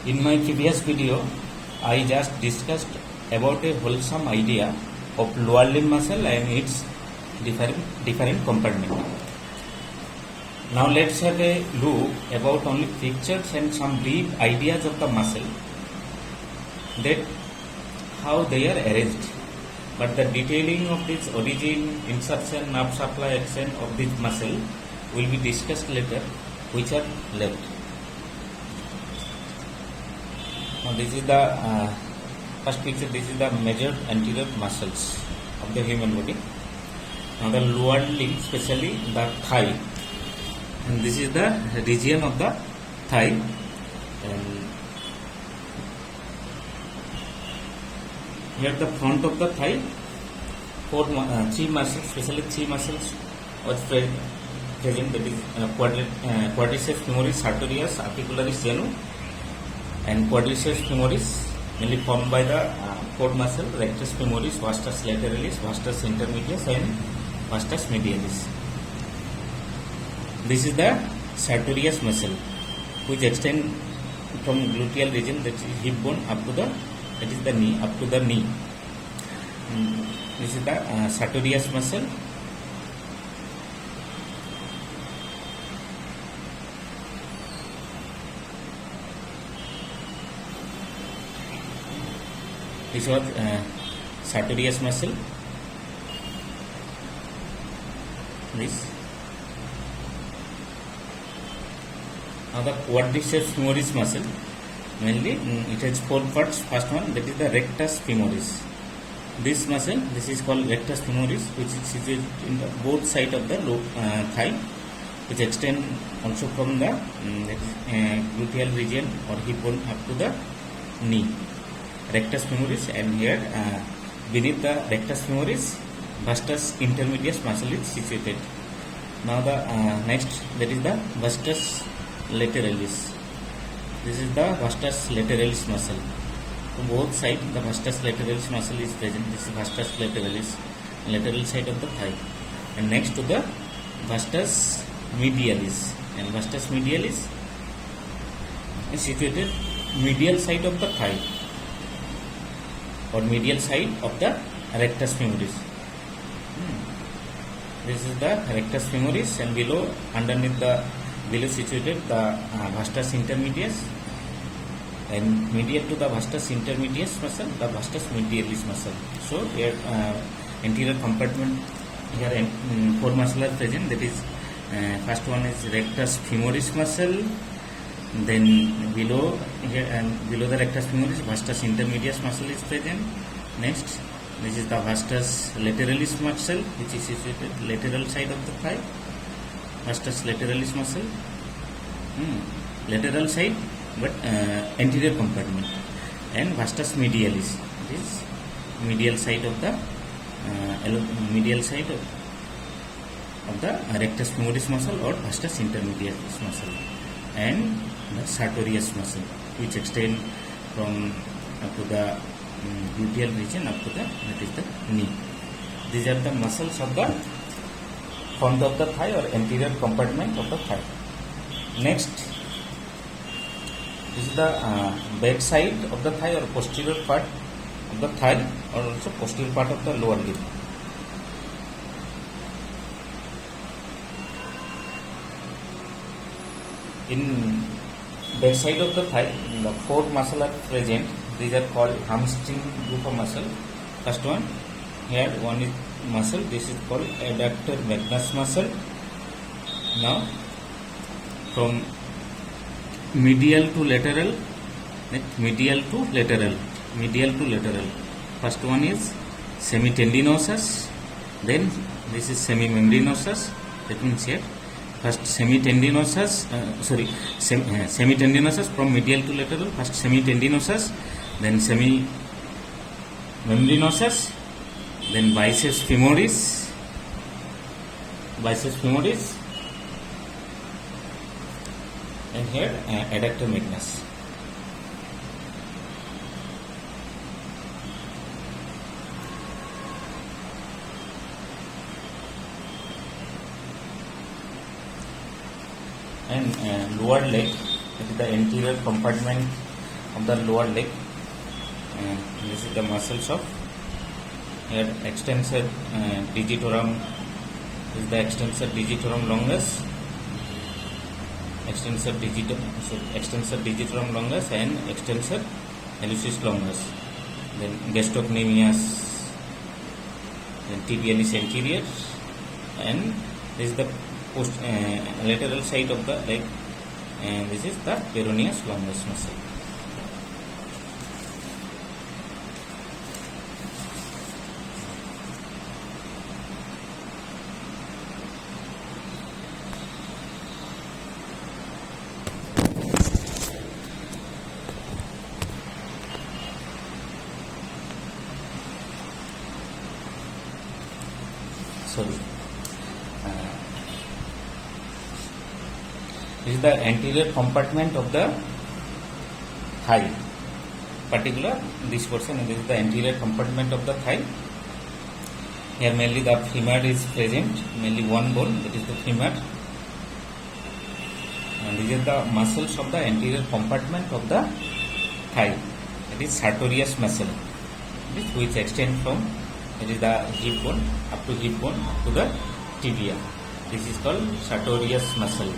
In my previous video, I just discussed about a wholesome idea of lower limb muscle and its different compartment. Now let's have a look about only pictures and some brief ideas of the muscle, that how they are arranged. But the detailing of its origin, insertion, nerve supply, action of this muscle will be discussed later, which are left. Now this is the first picture. This is the major anterior muscles of the human body. Now the lower limb, especially the thigh, and this is the region of the thigh. And here the front of the thigh, three muscles, especially three muscles was present. That is quadriceps femoris, sartorius, articularis genu, and quadriceps femoris, mainly formed by the fourth muscle, rectus femoris, vastus lateralis, vastus intermedius, and vastus medialis. This is the sartorius muscle, which extend from gluteal region, that is hip bone, up to the knee, up to the knee. This is the sartorius muscle. This was sartorius muscle. This. Now the quadriceps femoris muscle, mainly it has four parts. First one, that is the rectus femoris. This muscle, this is called rectus femoris, which is situated in the both sides of the thigh, which extend also from the gluteal region or hip bone up to the knee. Rectus femoris, and here beneath the rectus femoris, vastus intermedius muscle is situated. Now the next, that is the vastus lateralis. This is the vastus lateralis muscle. To both sides, the vastus lateralis muscle is present. This is vastus lateralis, lateral side of the thigh. And next to the vastus medialis, and vastus medialis is situated medial side of the thigh, or medial side of the rectus femoris. This is the rectus femoris, and below situated the vastus intermedius, and medial to the vastus intermedius muscle, the vastus medialis muscle. So here anterior compartment, here four muscles are present. That is first one is rectus femoris muscle. Then below here and below the rectus femoris, vastus intermedius muscle is present. Next, this is the vastus lateralis muscle, which is situated lateral side of the thigh. Vastus lateralis muscle, lateral side, but anterior compartment. And vastus medialis, this medial side of the rectus femoris muscle or vastus intermedius muscle. And the sartorius muscle, which extend from up to the gluteal region up to that is the knee. These are the muscles of the front of the thigh or anterior compartment of the thigh. Next, this is the back side of the thigh or posterior part of the thigh, or also posterior part of the lower limb. In back side of the thigh, the four muscles are present. These are called hamstring group of muscle. First one, here one is muscle. This is called adductor magnus muscle. Now, from medial to lateral. First one is semitendinosus. Then this is semimembranosus. That means here. First semitendinosus, semitendinosus from medial to lateral. First semitendinosus, then semimembranosus, then biceps femoris, and here adductor magnus. And lower leg, that is the anterior compartment of the lower leg. This is the muscles of here extensor digitorum. This is the extensor digitorum longus, extensor digitorum longus and extensor hallucis longus. Then gastrocnemius, then tibialis anterior, and this is the lateral side of the leg, and this is the peroneus longus muscle. Sorry. This is the anterior compartment of the thigh. Particular this portion, and this is the anterior compartment of the thigh. Here mainly the femur is present, mainly one bone, that is the femur. And these are the muscles of the anterior compartment of the thigh. That is sartorius muscle, which extend from, it is the hip bone up to hip bone up to the tibia. This is called sartorius muscle.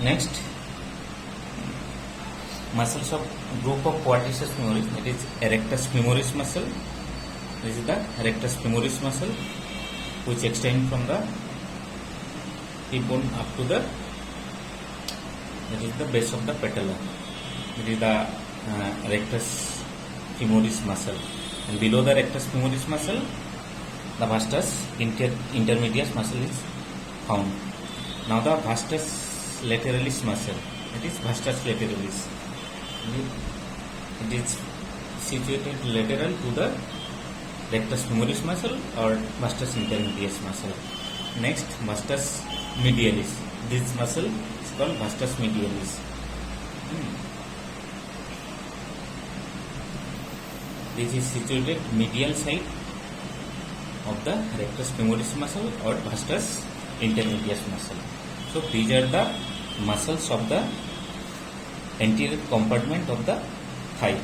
Next, muscles of group of quadriceps femoris, that is erectus femoris muscle. This is the erectus femoris muscle, which extend from the hip bone up to the, that is the base of the patella. It is the rectus femoris muscle, and below the rectus femoris muscle, the vastus intermedius muscle is found. Now the vastus lateralis muscle, it is vastus lateralis. It is situated lateral to the rectus femoris muscle or vastus intermedius muscle. Next, vastus medialis. This muscle is called vastus medialis. This is situated medial side of the rectus femoris muscle or vastus intermedius muscle. So these are the muscles of the anterior compartment of the thigh.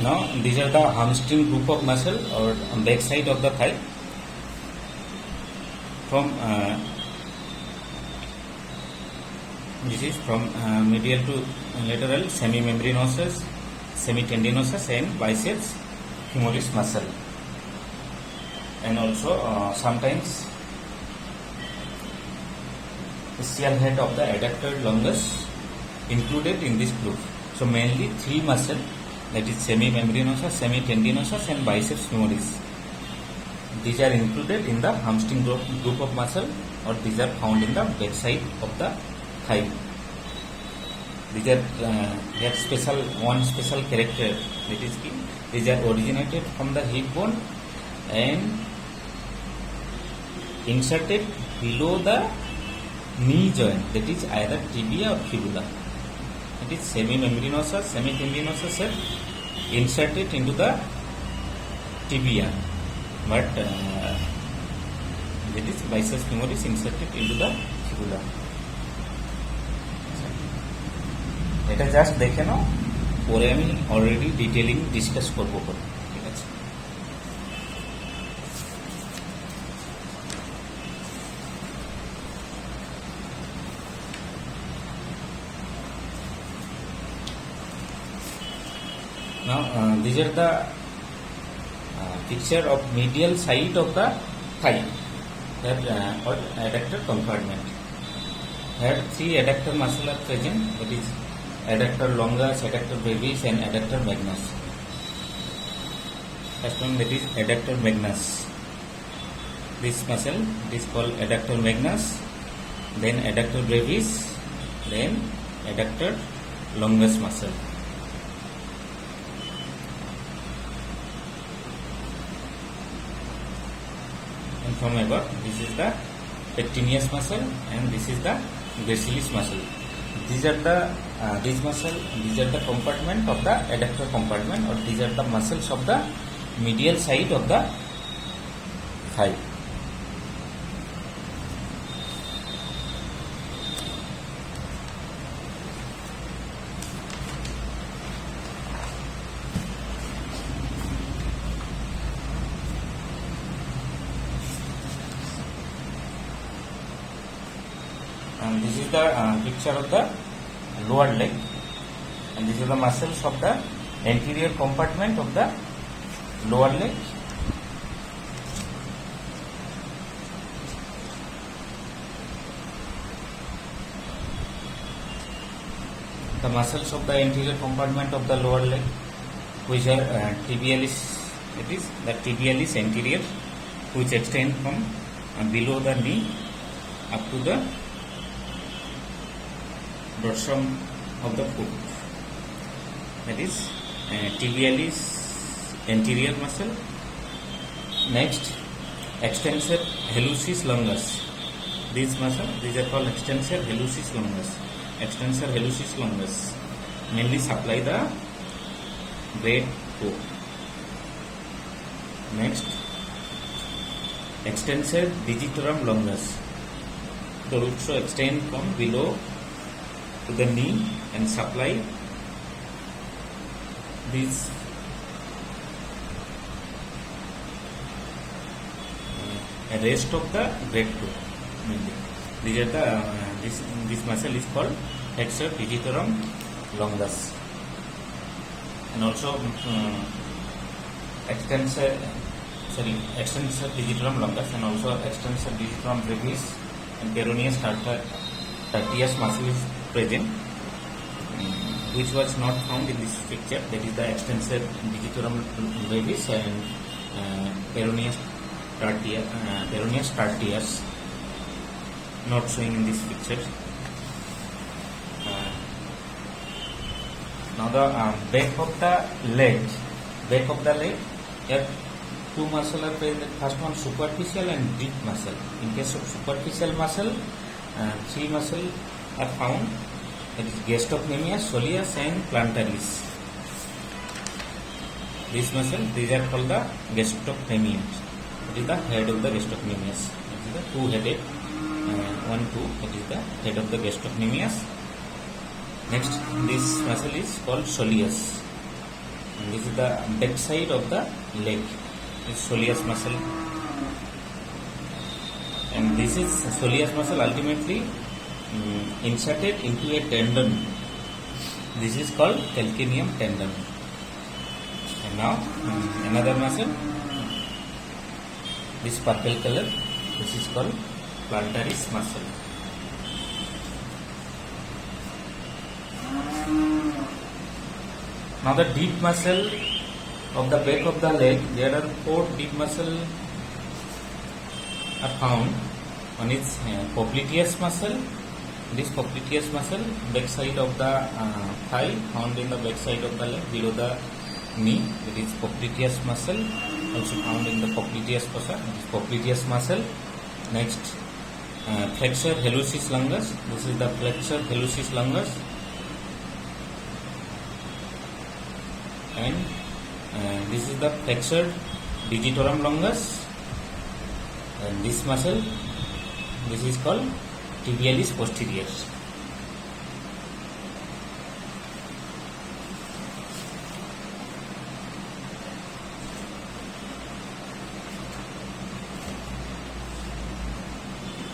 Now these are the hamstring group of muscle or back side of the thigh. This is from medial to lateral semimembranosus, semitendinosus and biceps femoris muscle, and also sometimes ischial head of the adductor longus included in this group. So mainly three muscle, that is semimembranosus, semitendinosus and biceps femoris. These are included in the hamstring group of muscle, or these are found in the back side of the thigh. These are one special character, that is these are originated from the hip bone and inserted below the knee joint, that is either tibia or fibula. It is semimembranosus, semitendinosus are inserted into the tibia, but that is biceps femoris inserted into the fibula. এটা just দেখে নাও, পরে আমি already detailing discuss করব। ঠিক আছে, now these are the picture of medial side of the thigh, that or adductor compartment. Here three adductor muscle are present, that is adductor longus, adductor brevis and adductor magnus. First one, that is adductor magnus. This muscle is called adductor magnus, then adductor brevis, then adductor longus muscle. And from above, this is the pectineus muscle, and this is the gracilis muscle. These are the these are the compartment of the adductor compartment, or these are the muscles of the medial side of the thigh. And this is the picture of the lower leg, and these are the muscles of the anterior compartment of the lower leg. The muscles of the anterior compartment of the lower leg, which are tibialis, it is the tibialis anterior, which extend from below the knee up to the dorsum of the foot. That is tibialis anterior muscle. Next, extensor hallucis longus. These are called extensor hallucis longus. Extensor hallucis longus mainly supply the great toe. Next, extensor digitorum longus. The roots extend from below to the knee and supply these rest of the great toe. These are the this muscle is called flexor digitorum longus, and also extensor digitorum longus, and also extensor digitorum brevis and peroneus tertius muscle is present, which was not found in this picture. That is the extensor digitorum brevis and peroneus tertius, not showing in this picture. Now the back of the leg, here two muscles are present. First one, superficial and deep muscle. In case of superficial muscle, three muscles are found. It is gastrocnemius, soleus and plantaris. These muscles, these are called the gastrocnemius. It is the head of the gastrocnemius. It is the two-headed one, two. It is the head of the gastrocnemius. Next, this muscle is called soleus. And this is the back side of the leg. This soleus muscle. And this is soleus muscle ultimately inserted into a tendon. This is called calcaneum tendon. And now another muscle, this purple color, this is called plantaris muscle. Now the deep muscle of the back of the leg, there are four deep muscles are found. One is popliteus muscle. This popliteus muscle, back side of the thigh, found in the back side of the leg below the knee. It is popliteus muscle, also found in the popliteus fossa. It is popliteus muscle. Next, flexor hallucis longus. This is the flexor hallucis longus. And this is the flexor digitorum longus. And this muscle, this is called tibialis posterior.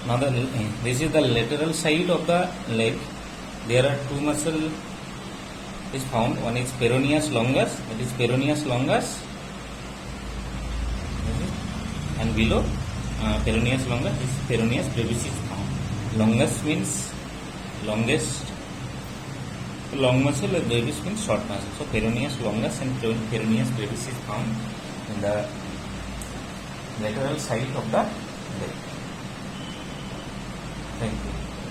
Now this is the lateral side of the leg. There are two muscles is found. One is peroneus longus. That is peroneus longus, and below peroneus longus is peroneus brevis is found. Longus means longest long muscle, and brevis means short muscle. So peroneus longus and peroneus brevis is found in the lateral side of the leg. Thank you.